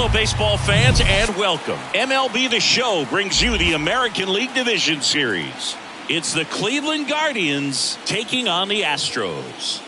Hello, baseball fans, and welcome. MLB The Show brings you the American League Division Series. It's the Cleveland Guardians taking on the Astros.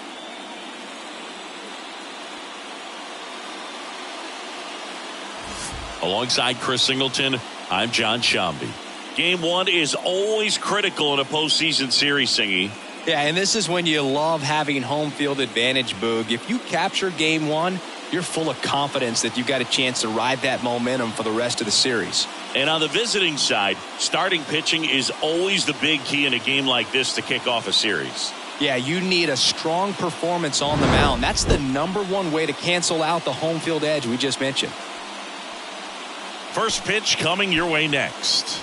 Alongside Chris Singleton, I'm John Shambi. Game one is always critical in a postseason series, Singy. Yeah, and this is when you love having home field advantage, Boog. If you capture game one, you're full of confidence that you've got a chance to ride that momentum for the rest of the series. And on the visiting side, starting pitching is always the big key in a game like this to kick off a series. Yeah, you need a strong performance on the mound. That's the #1 way to cancel out the home field edge we just mentioned. First pitch coming your way next.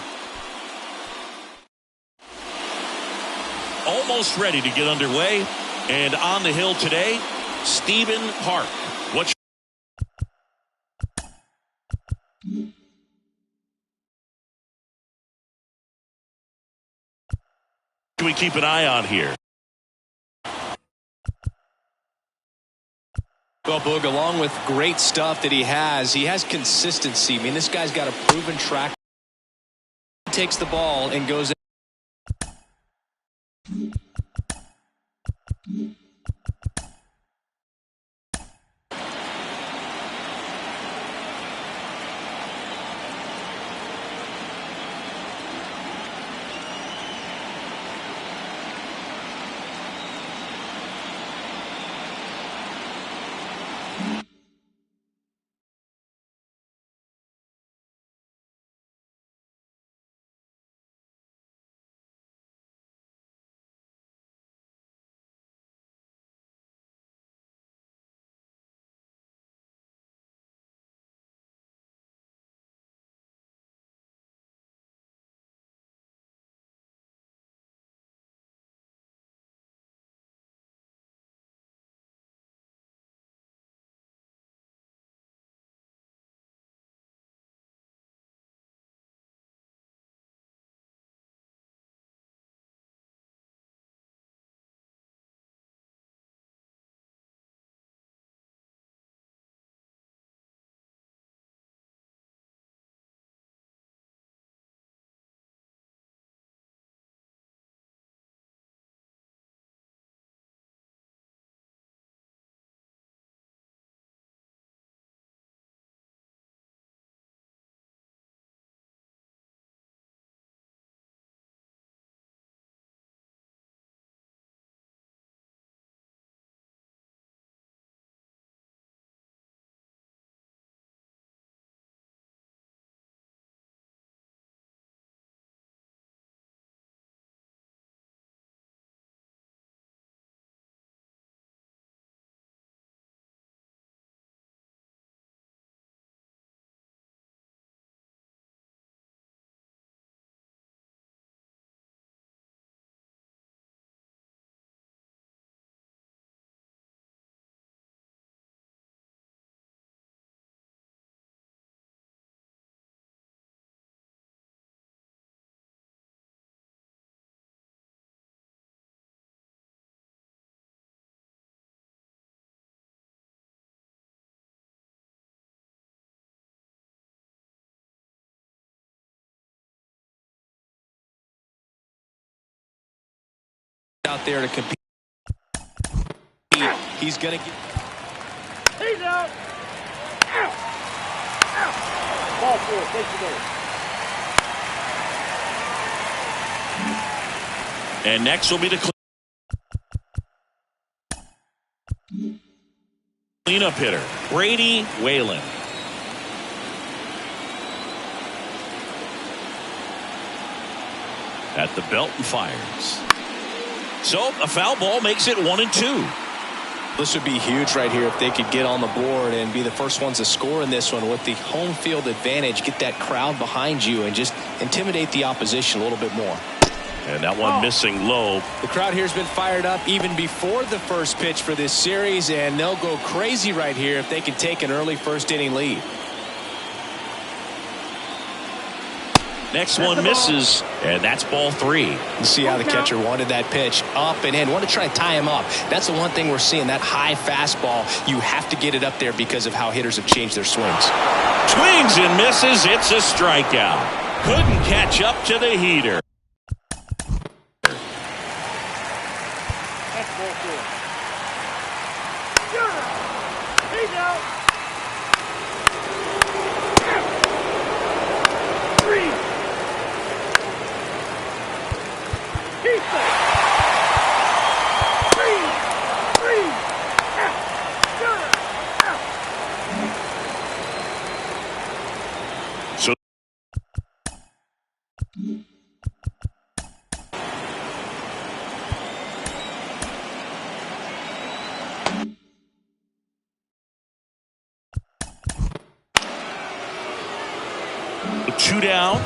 Almost ready to get underway. And on the hill today, Stephen Park. What should we keep an eye on here? Well, Boog, along with great stuff that he has consistency. I mean, this guy's got a proven track. He takes the ball and goes in. Out there to compete. He's going to get. He's out. Out. Out. Ball four. Take the goal. And next will be the cleanup hitter, Brady Whalen. At the belt and fires. So a foul ball makes it 1-2. This would be huge right here if they could get on the board and be the first ones to score in this one with the home field advantage. Get that crowd behind you and just intimidate the opposition a little bit more. And that one missing low. The crowd here has been fired up even before the first pitch for this series, and they'll go crazy right here if they can take an early first inning lead. Next one misses, And that's ball 3. You see how the catcher wanted that pitch up and in. Want to try and tie him up. That's the one thing we're seeing, that high fastball. You have to get it up there because of how hitters have changed their swings. Swings and misses. It's a strikeout. Couldn't catch up to the heater. That's ball 4. He's out. 3. He's safe. 3. Out. Out. So two down.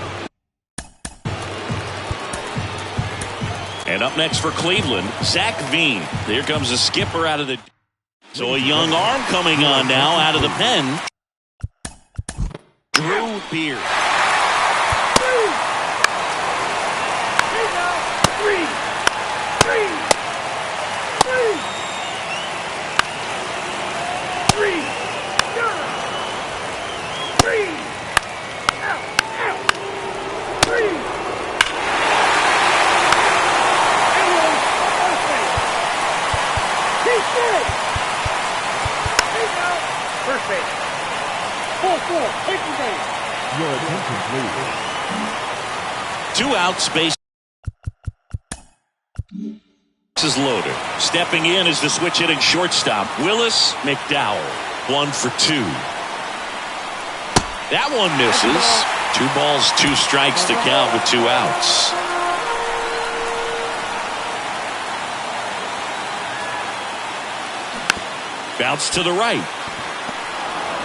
And up next for Cleveland, Zach Veen. Here comes the skipper out of the... So a young arm coming on now out of the pen. Drew Beard. He's out. 3. 3. Out. 3. He's safe. He's out. First base. Ball 4. Taking base. Your attention, please. 2 outs, base is loaded. Stepping in is the switch hitting shortstop, Willis McDowell. 1 for 2. That one misses. 2 balls, 2 strikes to count with 2 outs. Bounce to the right.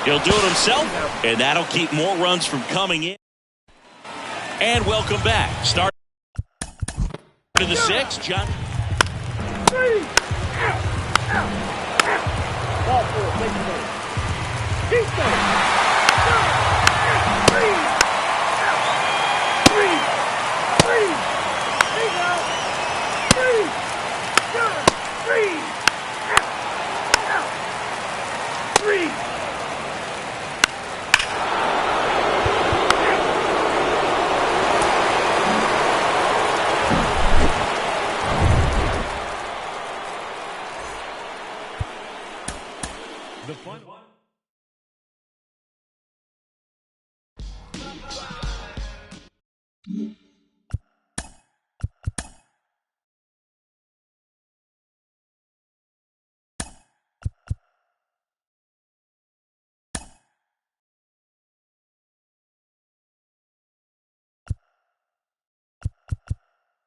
He'll do it himself, and that'll keep more runs from coming in. And welcome back. Start to the 6th, John. 3. Out. Ball 4. Taking base. He's safe. 3. Out. 3. He's out. 3. 3. Out. 3. The fun one.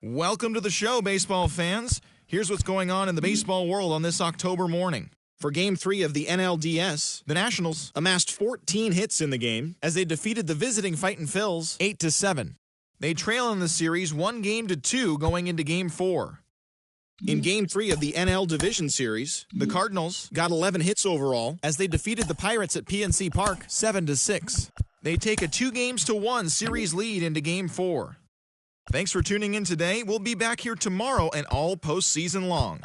Welcome to the show, baseball fans. Here's what's going on in the baseball world on this October morning. For Game 3 of the NLDS, the Nationals amassed 14 hits in the game as they defeated the visiting Fightin' Phils 8-7. They trail in the series 1-2 going into Game 4. In Game 3 of the NL Division Series, the Cardinals got 11 hits overall as they defeated the Pirates at PNC Park 7-6. They take a 2-1 series lead into Game 4. Thanks for tuning in today. We'll be back here tomorrow and all postseason long.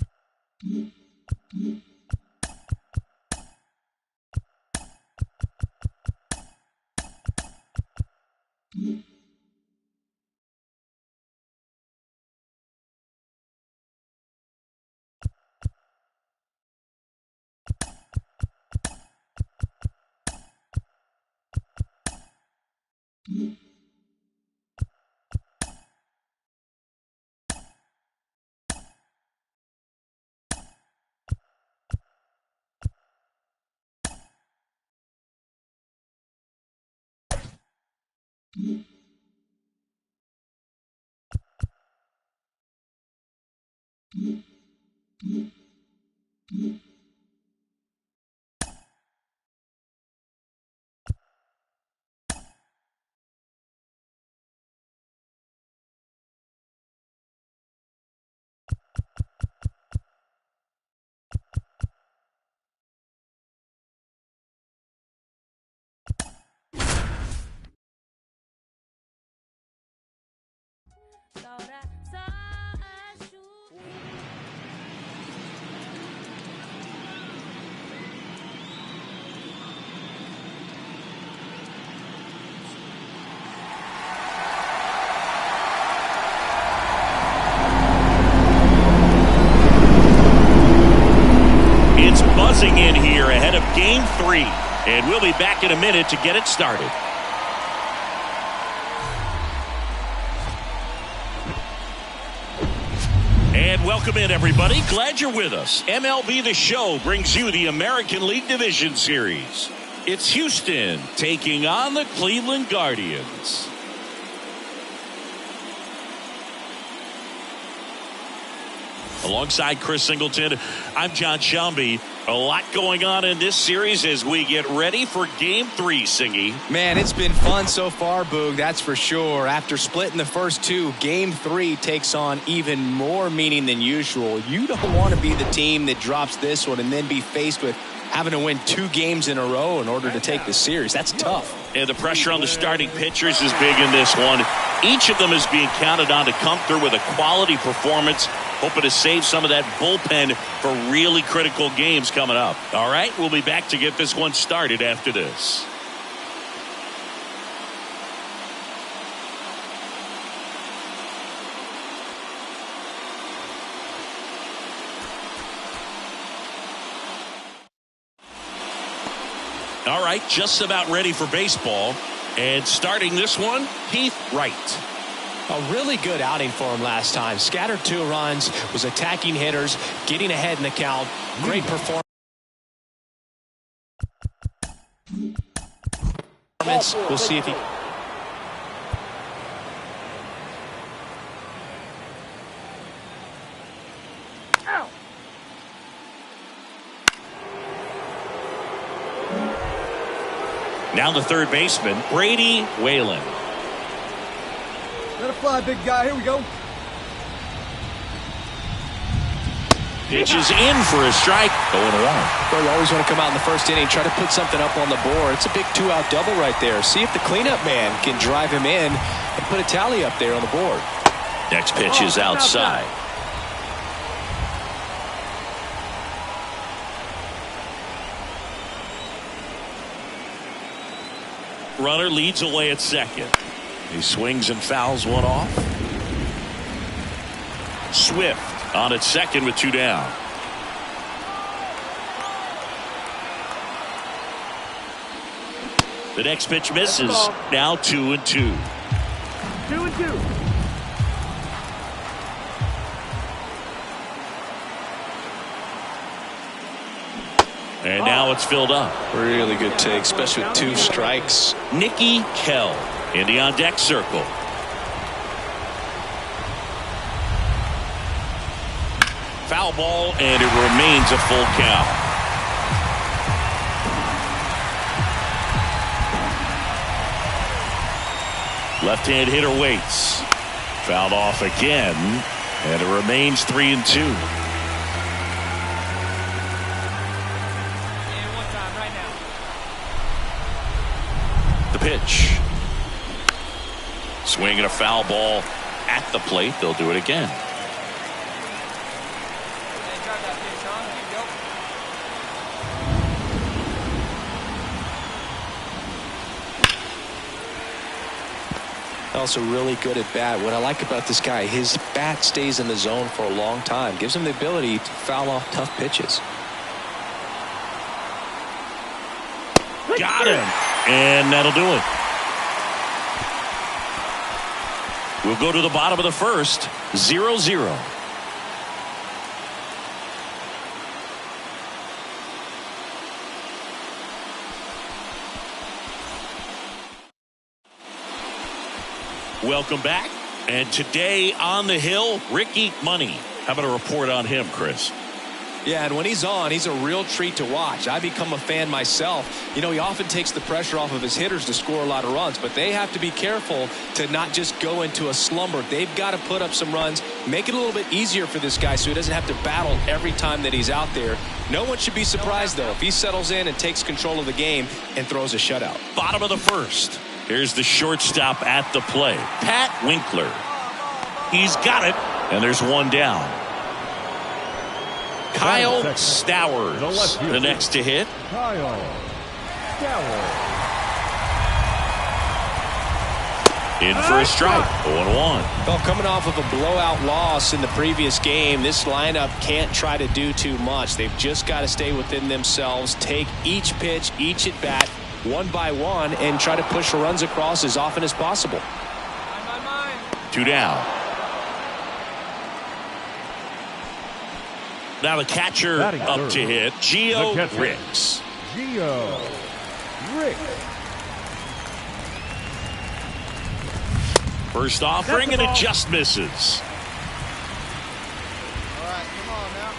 It's buzzing in here ahead of Game 3, and we'll be back in a minute to get it started. And welcome in, everybody. Glad you're with us. MLB The Show brings you the American League Division Series. It's Houston taking on the Cleveland Guardians. Alongside Chris Singleton, I'm John Shelby. A lot going on in this series as we get ready for Game 3, Singy. Man, it's been fun so far, Boog, that's for sure. After splitting the first two, Game 3 takes on even more meaning than usual. You don't want to be the team that drops this one and then be faced with having to win 2 games in a row in order to take the series. That's tough. And the pressure on the starting pitchers is big in this one. Each of them is being counted on to come through with a quality performance, hoping to save some of that bullpen for really critical games coming up. All right, we'll be back to get this one started after this. All right, just about ready for baseball. And starting this one, Heath Wright. A really good outing for him last time. Scattered 2 runs, was attacking hitters, getting ahead in the count. Great performance. We'll see if he... Now the third baseman, Brady Whalen. Let it fly, big guy. Here we go. Pitches in for a strike. Going along. Well, you always want to come out in the first inning, try to put something up on the board. It's a big 2-out double right there. See if the cleanup man can drive him in and put a tally up there on the board. Next pitch is outside. Runner leads away at second. He swings and fouls one off. Swift on at second with 2 down. The next pitch misses. Now 2-2. 2-2. And now it's filled up. Really good take, especially with 2 strikes. Nicky Kell in the on-deck circle. Foul ball, and it remains a full count. Left-hand hitter waits. Fouled off again, and it remains 3-2. Pitch. Swinging a foul ball at the plate. They'll do it again. Also really good at bat. What I like about this guy, his bat stays in the zone for a long time. Gives him the ability to foul off tough pitches. Got him. And that'll do it. We'll go to the bottom of the first. 0-0. Welcome back. And today on the hill, Ricky Money. How about a report on him, Chris? Yeah, and when he's on, he's a real treat to watch. I become a fan myself. You know, he often takes the pressure off of his hitters to score a lot of runs, but they have to be careful to not just go into a slumber. They've got to put up some runs, make it a little bit easier for this guy so he doesn't have to battle every time that he's out there. No one should be surprised, though, if he settles in and takes control of the game and throws a shutout. Bottom of the first. Here's the shortstop at the plate, Pat Winkler. He's got it, and there's one down. Kyle Stowers, the next to hit. Kyle Stowers. In for a strike, 0-1. Well, coming off of a blowout loss in the previous game, this lineup can't try to do too much. They've just got to stay within themselves, take each pitch, each at bat, one by one, and try to push runs across as often as possible. 2 down. Now the catcher Batting up third. to hit, Gio The catcher. Ricks. Gio Ricks. First offering, and it just misses. All right, come on now.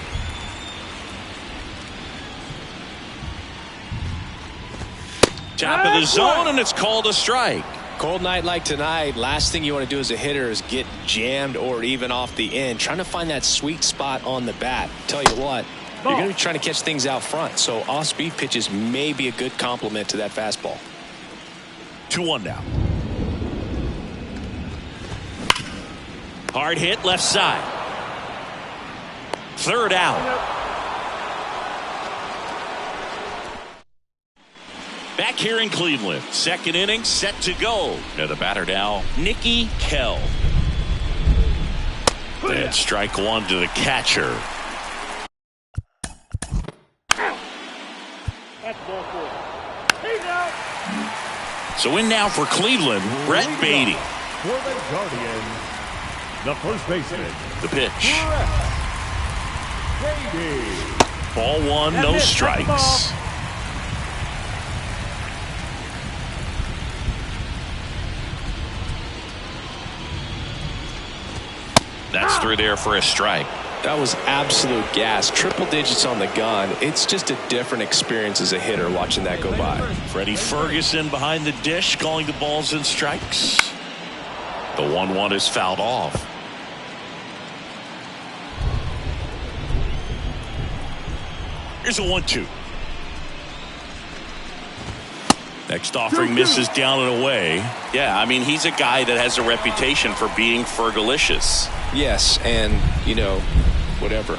Top of the zone, and it's called a strike. Cold night like tonight, last thing you want to do as a hitter is get jammed or even off the end. Trying to find that sweet spot on the bat. Tell you what, you're going to be trying to catch things out front, so off-speed pitches may be a good complement to that fastball. 2-1 now. Hard hit left side. Third out. Back here in Cleveland. Second inning set to go. Now the batter now, Nicky Kell. And strike one to the catcher. That's ball 4. He's out. So in now for Cleveland, Brett Beatty. For the Guardians, the first baseman, The pitch. Brett Beatty. Ball one, no strikes. That's through there for a strike. That was absolute gas. Triple digits on the gun. It's just a different experience as a hitter watching that go by. Freddie Ferguson behind the dish calling the balls and strikes. The 1-1 is fouled off. Here's a 1-2. Next offering misses down and away. Yeah, I mean, he's a guy that has a reputation for being fergalicious. Yes, and, you know, whatever.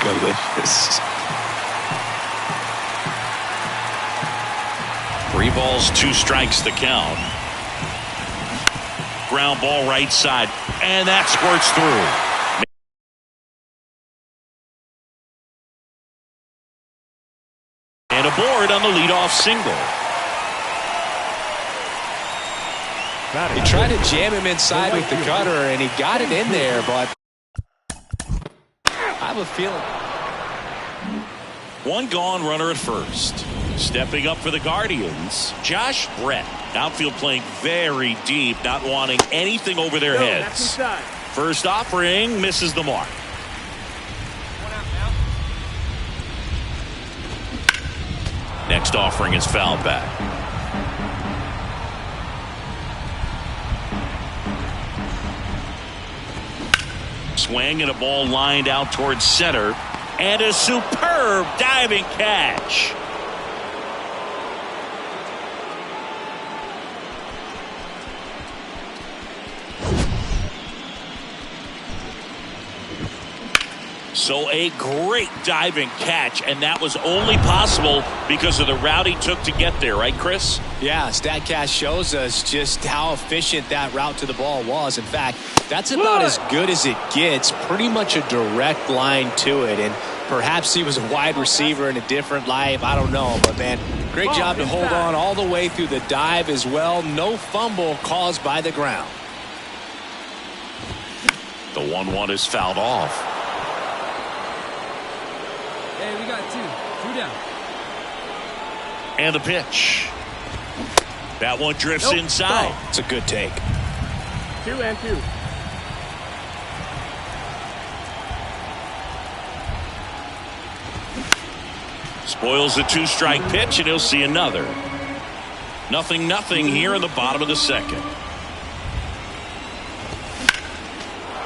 Delicious. 3 balls, 2 strikes to count. Ground ball right side, and that squirts through. And aboard on the leadoff single. He tried to jam him inside with the cutter, and he got it in there, but I have a feeling. 1 gone, runner at first. Stepping up for the Guardians, Josh Brett. Outfield playing very deep, not wanting anything over their That's heads. inside. First offering misses the mark. One out now. Next offering is fouled back. Swing and a ball lined out towards center, and a superb diving catch. So a great diving catch, and that was only possible because of the route he took to get there, right, Chris? Yeah, StatCast shows us just how efficient that route to the ball was. In fact, that's about as good as it gets, pretty much a direct line to it. And perhaps he was a wide receiver in a different life. I don't know, but man, great job to hold on all the way through the dive as well. No fumble caused by the ground. The 1-1 is fouled off. Hey, we got 2 down. And the pitch. That one drifts inside. It's a good take. 2 and 2. Spoils the 2-strike pitch, and he'll see another. 0-0 here in the bottom of the second.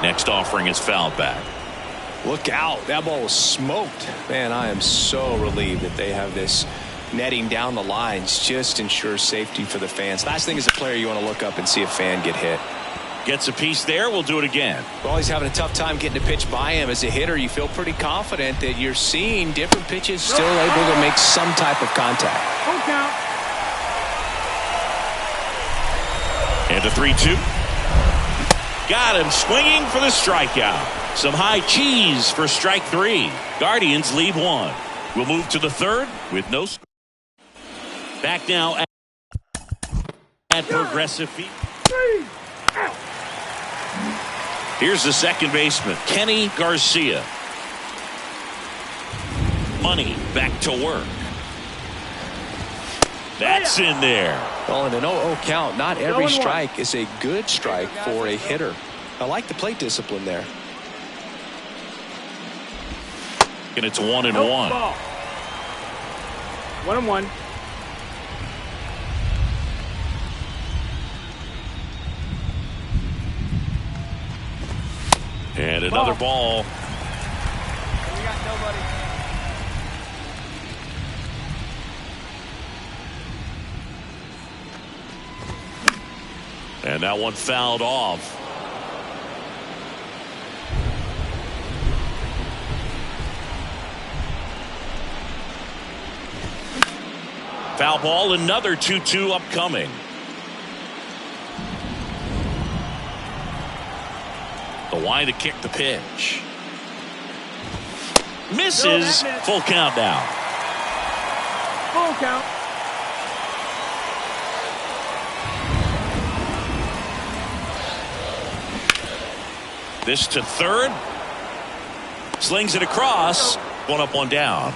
Next offering is fouled back. Look out. That ball was smoked. Man, I am so relieved that they have this netting down the lines just ensures safety for the fans. Last thing as a player, you want to look up and see a fan get hit. Gets a piece there. We'll do it again. Well, he's having a tough time getting a pitch by him. As a hitter, you feel pretty confident that you're seeing different pitches still able to make some type of contact. Full count. And a 3-2. Got him swinging for the strikeout. Some high cheese for strike 3. Guardians lead 1. We'll move to the 3rd with no score. Back now at Progressive Field. Here's the second baseman, Kenny Garcia. Money back to work. That's in there. Well, in an 0-0 count, not every strike is a good strike for a hitter. I like the plate discipline there. And it's 1-1. Ball. 1-1. And another ball. We got nobody. And that one fouled off. Foul ball, another 2-2 upcoming. The line to kick the pitch. Misses. Full count now. Full count. This to third. Slings it across. 1 up, 1 down.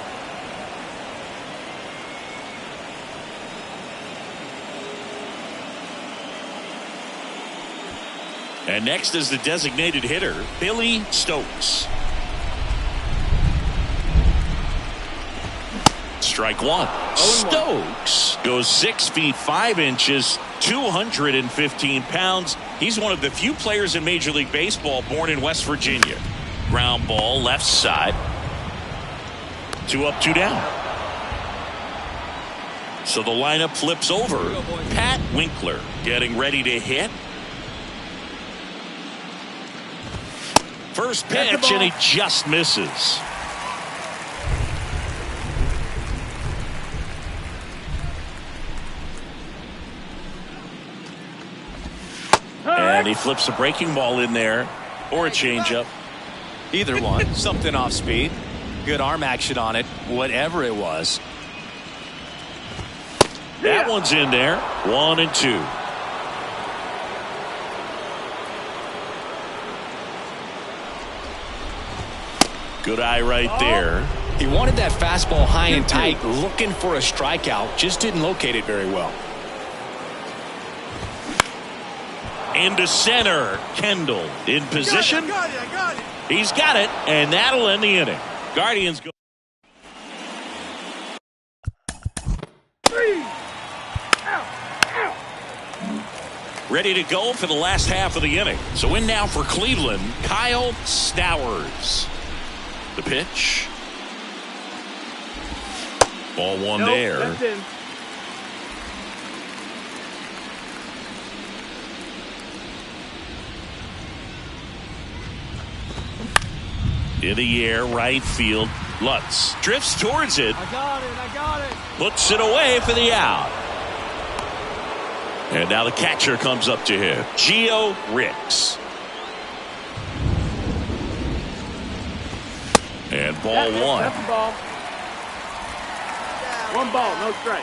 And next is the designated hitter, Billy Stokes. Strike 1. Stokes goes 6 feet 5 inches, 215 pounds. He's one of the few players in Major League Baseball born in West Virginia. Ground ball left side. 2 up, 2 down. So the lineup flips over. Pat Winkler getting ready to hit. First pitch, and he just misses. And he flips a breaking ball in there, or a changeup. Either one. Something off speed. Good arm action on it. Whatever it was. That one's in there. 1-2. Good eye right there. He wanted that fastball high and tight, looking for a strikeout. Just didn't locate it very well. Into center. Kendall in position. I got it. He's got it, and that'll end the inning. Guardians go. Ready to go for the last half of the inning. So in now for Cleveland, Kyle Stowers. The pitch. Ball 1 there. That's in. In the air, right field. Lutz drifts towards it. I got it. Puts it away for the out. And now the catcher comes up to him. Gio Ricks. And ball 1. That's the ball. 1 ball, no strike.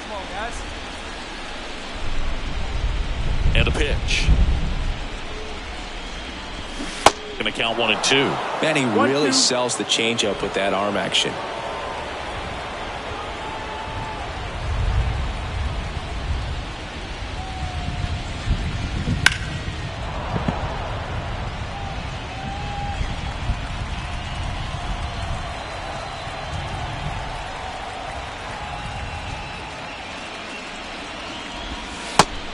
Come on, guys. And a pitch. Gonna count 1-2. Man, he really sells the changeup with that arm action.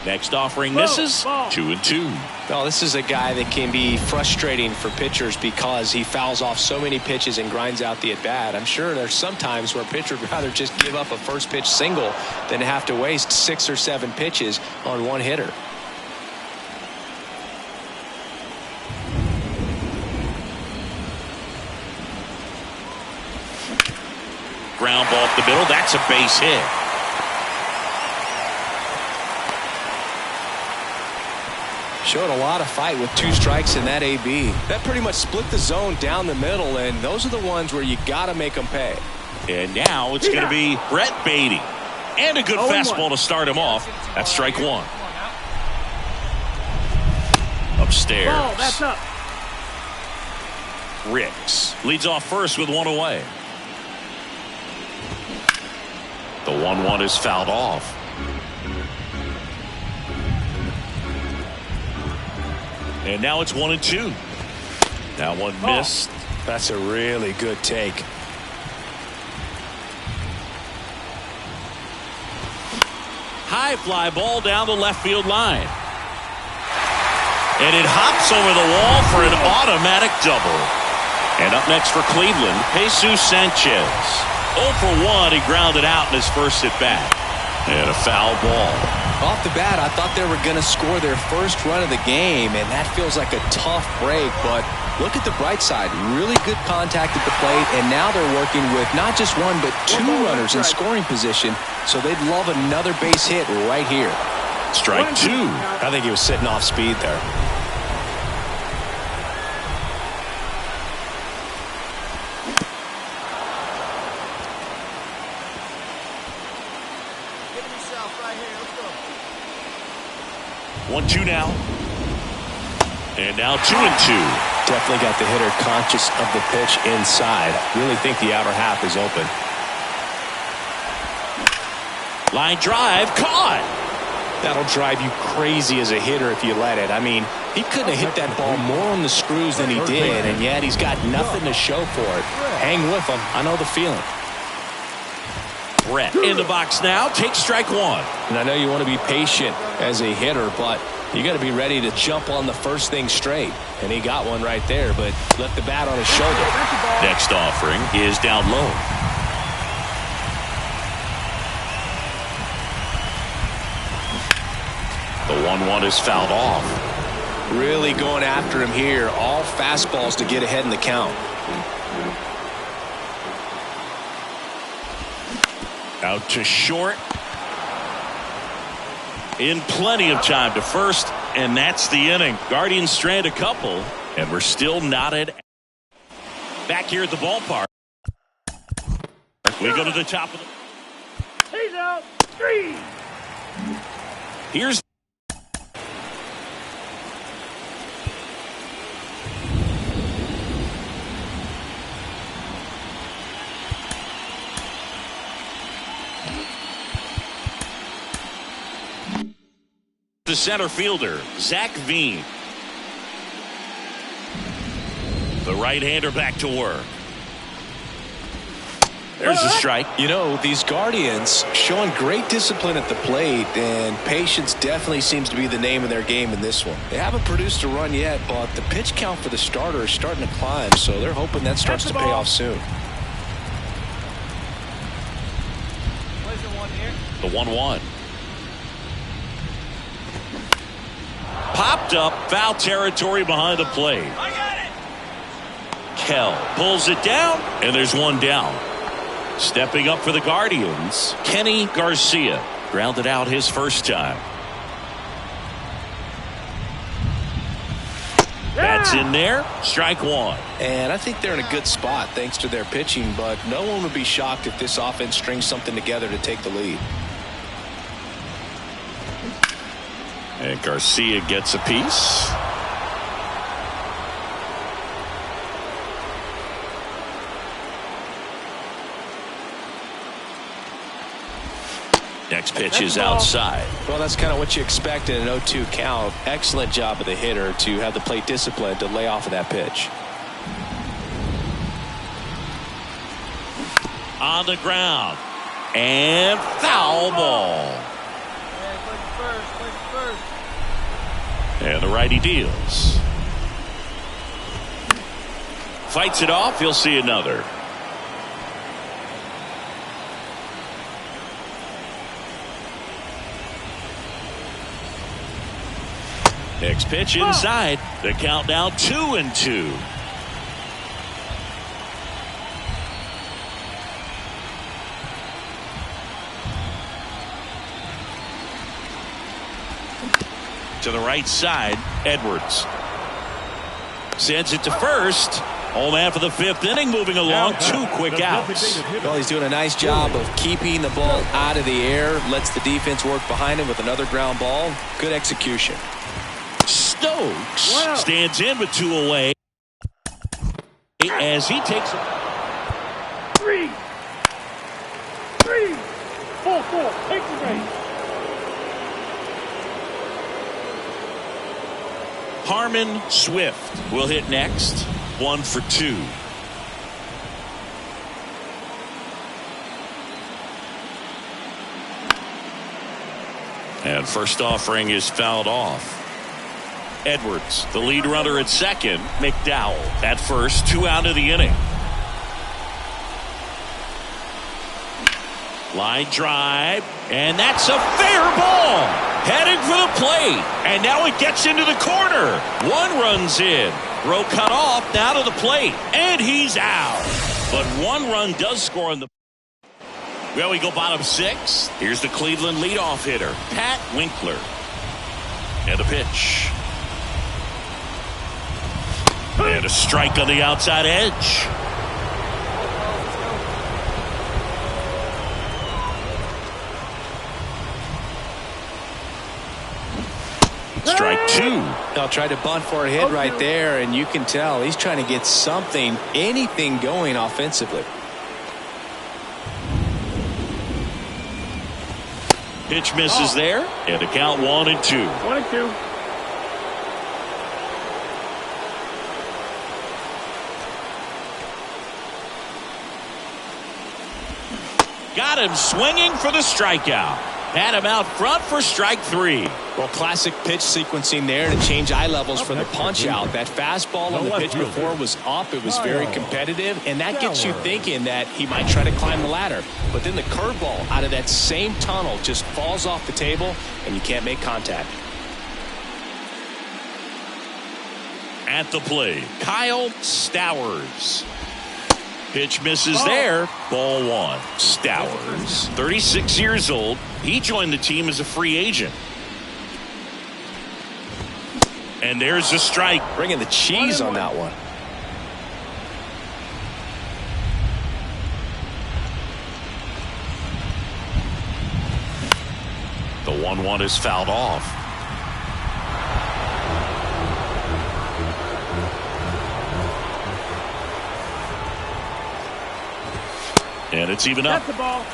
Next offering misses. 2-2. Oh, this is a guy that can be frustrating for pitchers because he fouls off so many pitches and grinds out the at-bat. I'm sure there's some times where a pitcher would rather just give up a first pitch single than have to waste 6 or 7 pitches on one hitter. Ground ball up the middle. That's a base hit. Showed a lot of fight with 2 strikes in that AB. That pretty much split the zone down the middle, and those are the ones where you got to make them pay. And now it's going to be Brett Beatty. And a good fastball to start him off. That's strike 1. Upstairs. Ball, that's up. Ricks leads off first with 1 away. The 1-1 is fouled off. And now it's 1-2. That one missed. That's a really good take. High fly ball down the left field line. And it hops over the wall for an automatic double. And up next for Cleveland, Jesus Sanchez. 0 for 1, he grounded out in his first at bat. And a foul ball. Off the bat, I thought they were going to score their first run of the game, and that feels like a tough break. But look at the bright side. Really good contact at the plate, and now they're working with not just 1 but 2 runners in scoring position, so they'd love another base hit right here. Strike 2. I think he was sitting off speed there. Give me yourself right here. Let's go. 1-2 now. And now 2-2. Definitely got the hitter conscious of the pitch inside. Really think the outer half is open. Line drive, caught. That'll drive you crazy as a hitter if you let it. I mean, he couldn't have hit that ball more on the screws than he did, and yet he's got nothing to show for it. Hang with him. I know the feeling. Brett in the box now. Takes strike 1. And I know you want to be patient as a hitter, but you got to be ready to jump on the first thing straight. And he got one right there, but left the bat on his shoulder. Next offering is down low. The 1-1 is fouled off. Really going after him here. All fastballs to get ahead in the count. Out to short. In plenty of time to first, and that's the inning. Guardians strand a couple, and we're still not at. Back here at the ballpark. We go to the top of the. He's out. 3. Here's. The center fielder, Zach Veen. The right-hander back to work. There's a strike. You know, these Guardians showing great discipline at the plate, and patience definitely seems to be the name of their game in this one. They haven't produced a run yet, but the pitch count for the starter is starting to climb, so they're hoping that starts to pay off soon. What is the 1 here? The 1-1. Popped up, foul territory behind the plate. I got it. Cle pulls it down, and there's one down. Stepping up for the Guardians, Kenny Garcia grounded out his first time. That's in there. Strike 1. And I think they're in a good spot thanks to their pitching, but no one would be shocked if this offense strings something together to take the lead. And Garcia gets a piece. Next pitch is outside. Well, that's kind of what you expect in an 0-2 count. Excellent job of the hitter to have the plate discipline to lay off of that pitch. On the ground. And foul ball. And the righty deals. Fights it off. He'll see another. Next pitch inside. The count now 2-2. To the right side, Edwards sends it to first. Home after the fifth inning, moving along. 2 quick outs. Well, he's doing a nice job of keeping the ball out of the air. Lets the defense work behind him with another ground ball. Good execution. Stokes stands in with 2 away as he takes it. 3. 4. Take the base. Harmon Swift will hit next. 1 for 2. And first offering is fouled off. Edwards, the lead runner at second. McDowell at first. 2 out of the inning. Line drive, and that's a fair ball. Heading for the plate, and now it gets into the corner. 1 runs in. Row cut off, now to the plate, and he's out. But 1 run does score on the. Well, we go bottom 6. Here's the Cleveland leadoff hitter, Pat Winkler. And the pitch. And a strike on the outside edge. Strike 2. I'll try to bunt for a hit right there, and you can tell he's trying to get something, anything going offensively. Pitch misses there, and the count 1-2. 1-2. Got him swinging for the strikeout. Had him out front for strike 3. Well, classic pitch sequencing there to change eye levels for the punch out. That fastball on the pitch before was up. It was very competitive, and that gets you thinking that he might try to climb the ladder. But then the curveball out of that same tunnel just falls off the table, and you can't make contact. At the plate, Kyle Stowers. Pitch misses there. Ball 1. Stowers, 36 years old. He joined the team as a free agent. And there's a strike. Bringing the cheese on that one. The 1-1 is fouled off. And it's even up. That's the ball.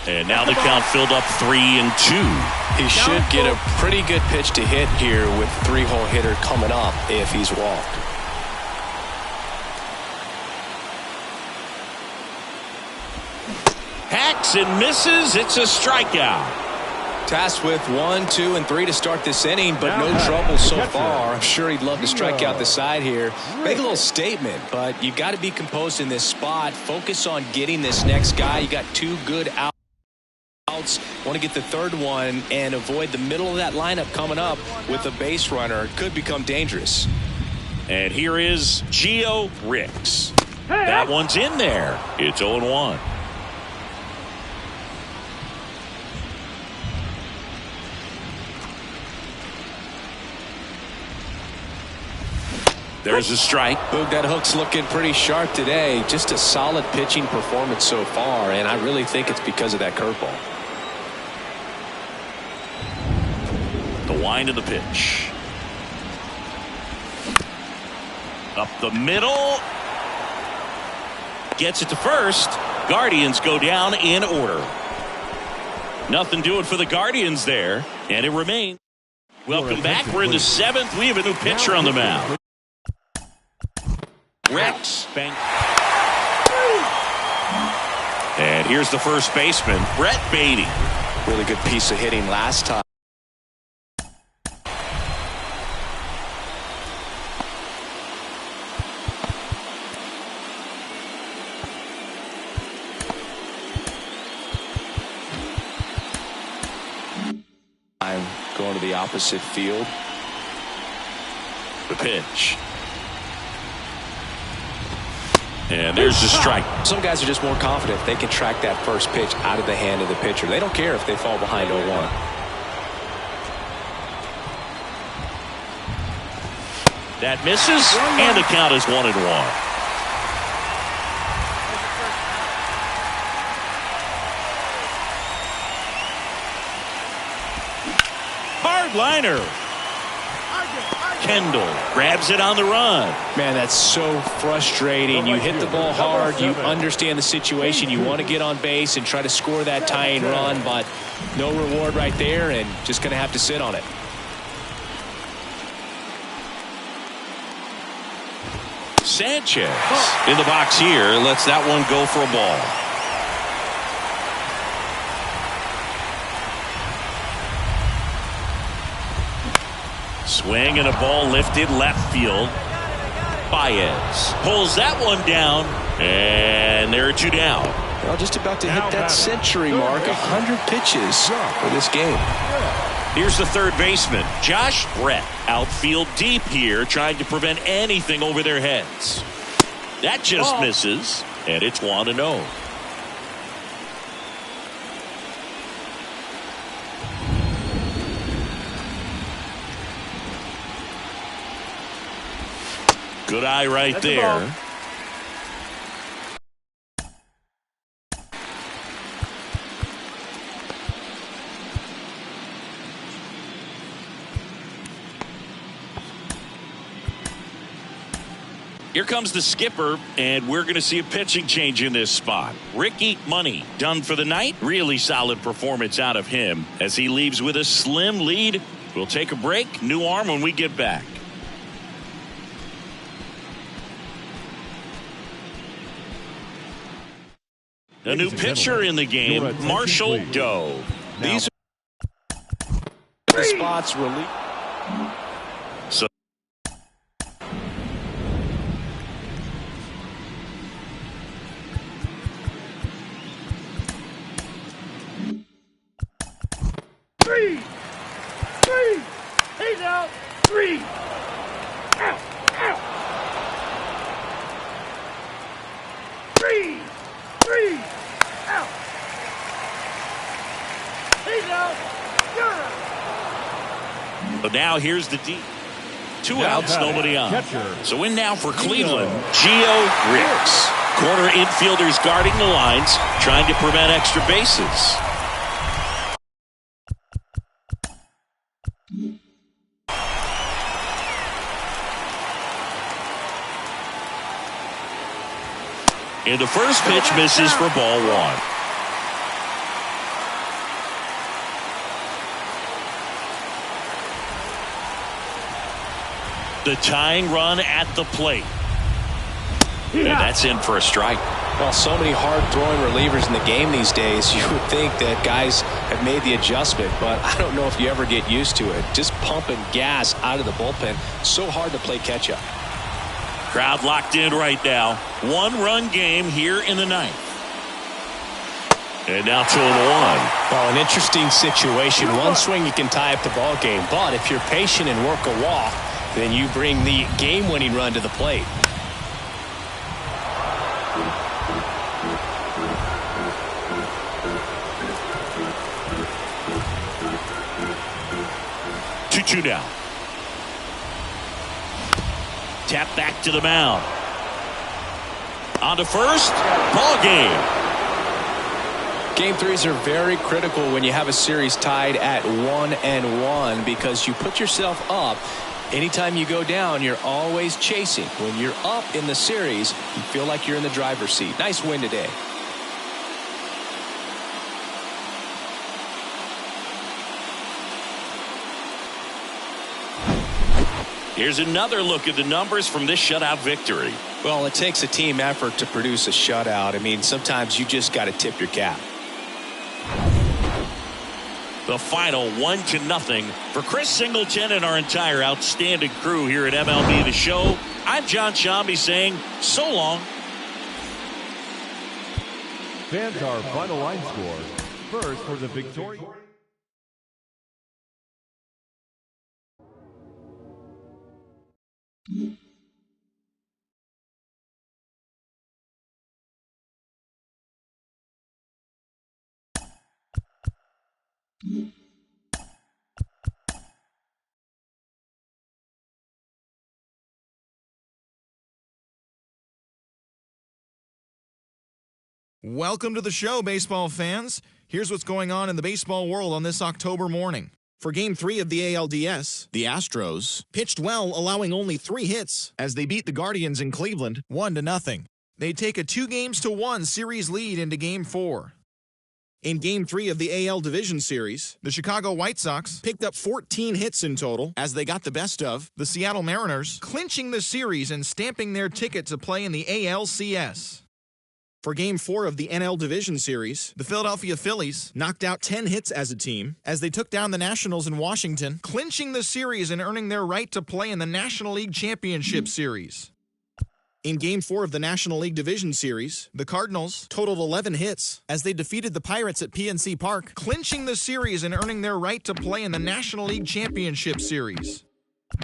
And now the count filled up 3-2. He should get a pretty good pitch to hit here with 3-hole hitter coming up if he's walked. Hacks and misses. It's a strikeout. Tasked with 1, 2, and 3 to start this inning, but no trouble so far. I'm sure he'd love to strike out the side here. Make a little statement, but you got to be composed in this spot. Focus on getting this next guy. You got 2 good outs. Want to get the 3rd one and avoid the middle of that lineup coming up with a base runner. Could become dangerous. And here is Gio Ricks. That one's in there. It's 0-1. There's a strike. Boog, that hook's looking pretty sharp today. Just a solid pitching performance so far, and I really think it's because of that curveball. The wind of the pitch. Up the middle. Gets it to first. Guardians go down in order. Nothing doing for the Guardians there, and it remains. Welcome back. We're in the 7th. We have a new pitcher on the mound. Ricks. Bang. And here's the first baseman, Brett Beatty. Really good piece of hitting last time. I'm going to the opposite field. The pitch. And there's the strike. Some guys are just more confident if they can track that first pitch out of the hand of the pitcher. They don't care if they fall behind 0-1. That misses, and the count is 1-1. Hard liner. Kendall grabs it on the run. Man, that's so frustrating. You hit the ball hard. You understand the situation. You want to get on base and try to score that tying run, but no reward right there, and just going to have to sit on it. Sanchez in the box here. Lets that one go for a ball. Swing and a ball lifted left field. Baez pulls that one down, and there are 2 down. Well, just about to hit that century mark. 100 pitches for this game. Here's the third baseman, Josh Brett. Outfield deep here, trying to prevent anything over their heads. That just misses, and it's 1-0. Good eye right there. Here comes the skipper, and we're going to see a pitching change in this spot. Ricky Money done for the night. Really solid performance out of him as he leaves with a slim lead. We'll take a break. New arm when we get back. A new pitcher in the game, Marshall Doe. These are the spots really. So Three. He's out. 3. Out. 3. Out. He's out. but now here's the D. 2 outs, nobody on. So in now for Cleveland, Gio Ricks. Corner infielders guarding the lines, trying to prevent extra bases. And the first pitch misses for ball 1. The tying run at the plate. And that's in for a strike. Well, so many hard-throwing relievers in the game these days, you would think that guys have made the adjustment, but I don't know if you ever get used to it. Just pumping gas out of the bullpen, so hard to play catch-up. Crowd locked in right now. 1-run game here in the 9th. And now 2-1. Well, an interesting situation. One swing you can tie up the ball game, but if you're patient and work a walk, then you bring the game-winning run to the plate. Two down. Tap back to the mound. On to first. Ball game. Game 3s are very critical when you have a series tied at 1-1 because you put yourself up. Anytime you go down, you're always chasing. When you're up in the series, you feel like you're in the driver's seat. Nice win today. Here's another look at the numbers from this shutout victory. Well, it takes a team effort to produce a shutout. I mean, sometimes you just got to tip your cap. The final 1-0 for Chris Singleton and our entire outstanding crew here at MLB The Show. I'm John Shambi saying so long. Fans, our final line score. First for the victory. Welcome to the show, baseball fans. Here's what's going on in the baseball world on this October morning. For Game 3 of the ALDS, the Astros pitched well, allowing only 3 hits as they beat the Guardians in Cleveland 1-0. They take a 2-1 series lead into Game 4. In Game 3 of the AL Division Series, the Chicago White Sox picked up 14 hits in total as they got the best of the Seattle Mariners, clinching the series and stamping their ticket to play in the ALCS. For Game 4 of the NL Division Series, the Philadelphia Phillies knocked out 10 hits as a team as they took down the Nationals in Washington, clinching the series and earning their right to play in the National League Championship Series. In Game 4 of the National League Division Series, the Cardinals totaled 11 hits as they defeated the Pirates at PNC Park, clinching the series and earning their right to play in the National League Championship Series.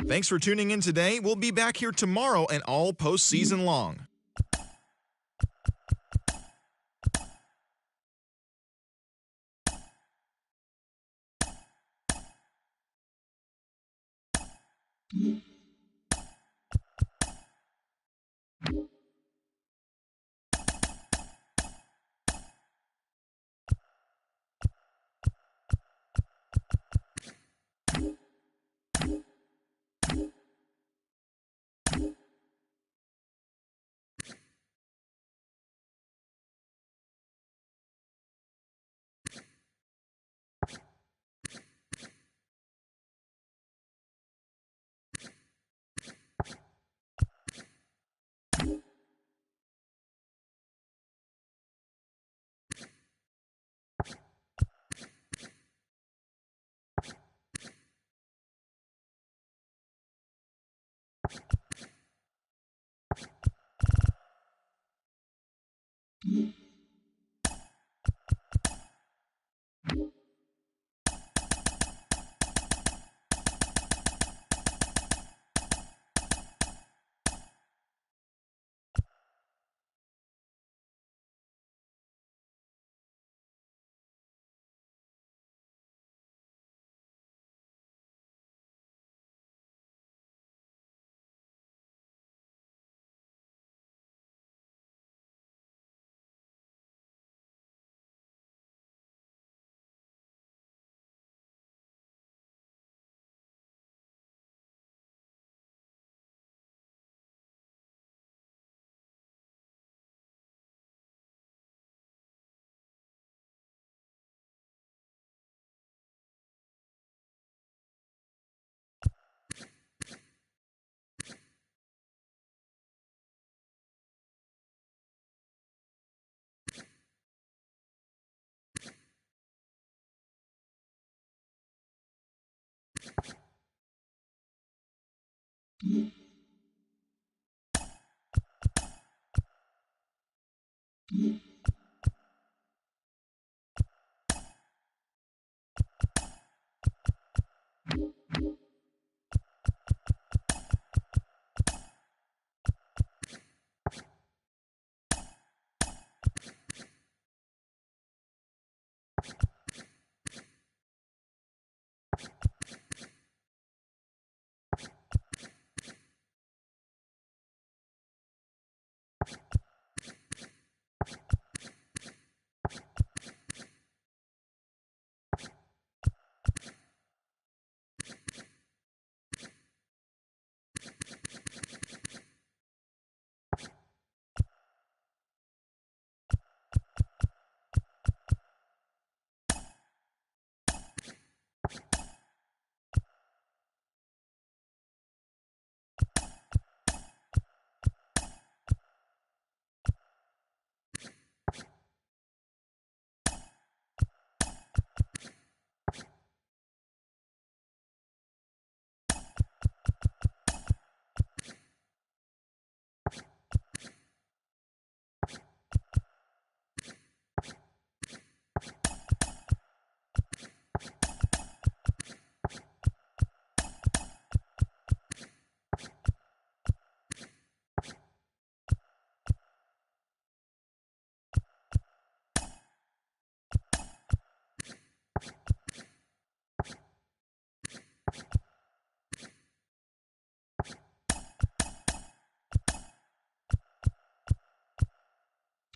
Thanks for tuning in today. We'll be back here tomorrow and all postseason long.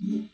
Mm-hmm.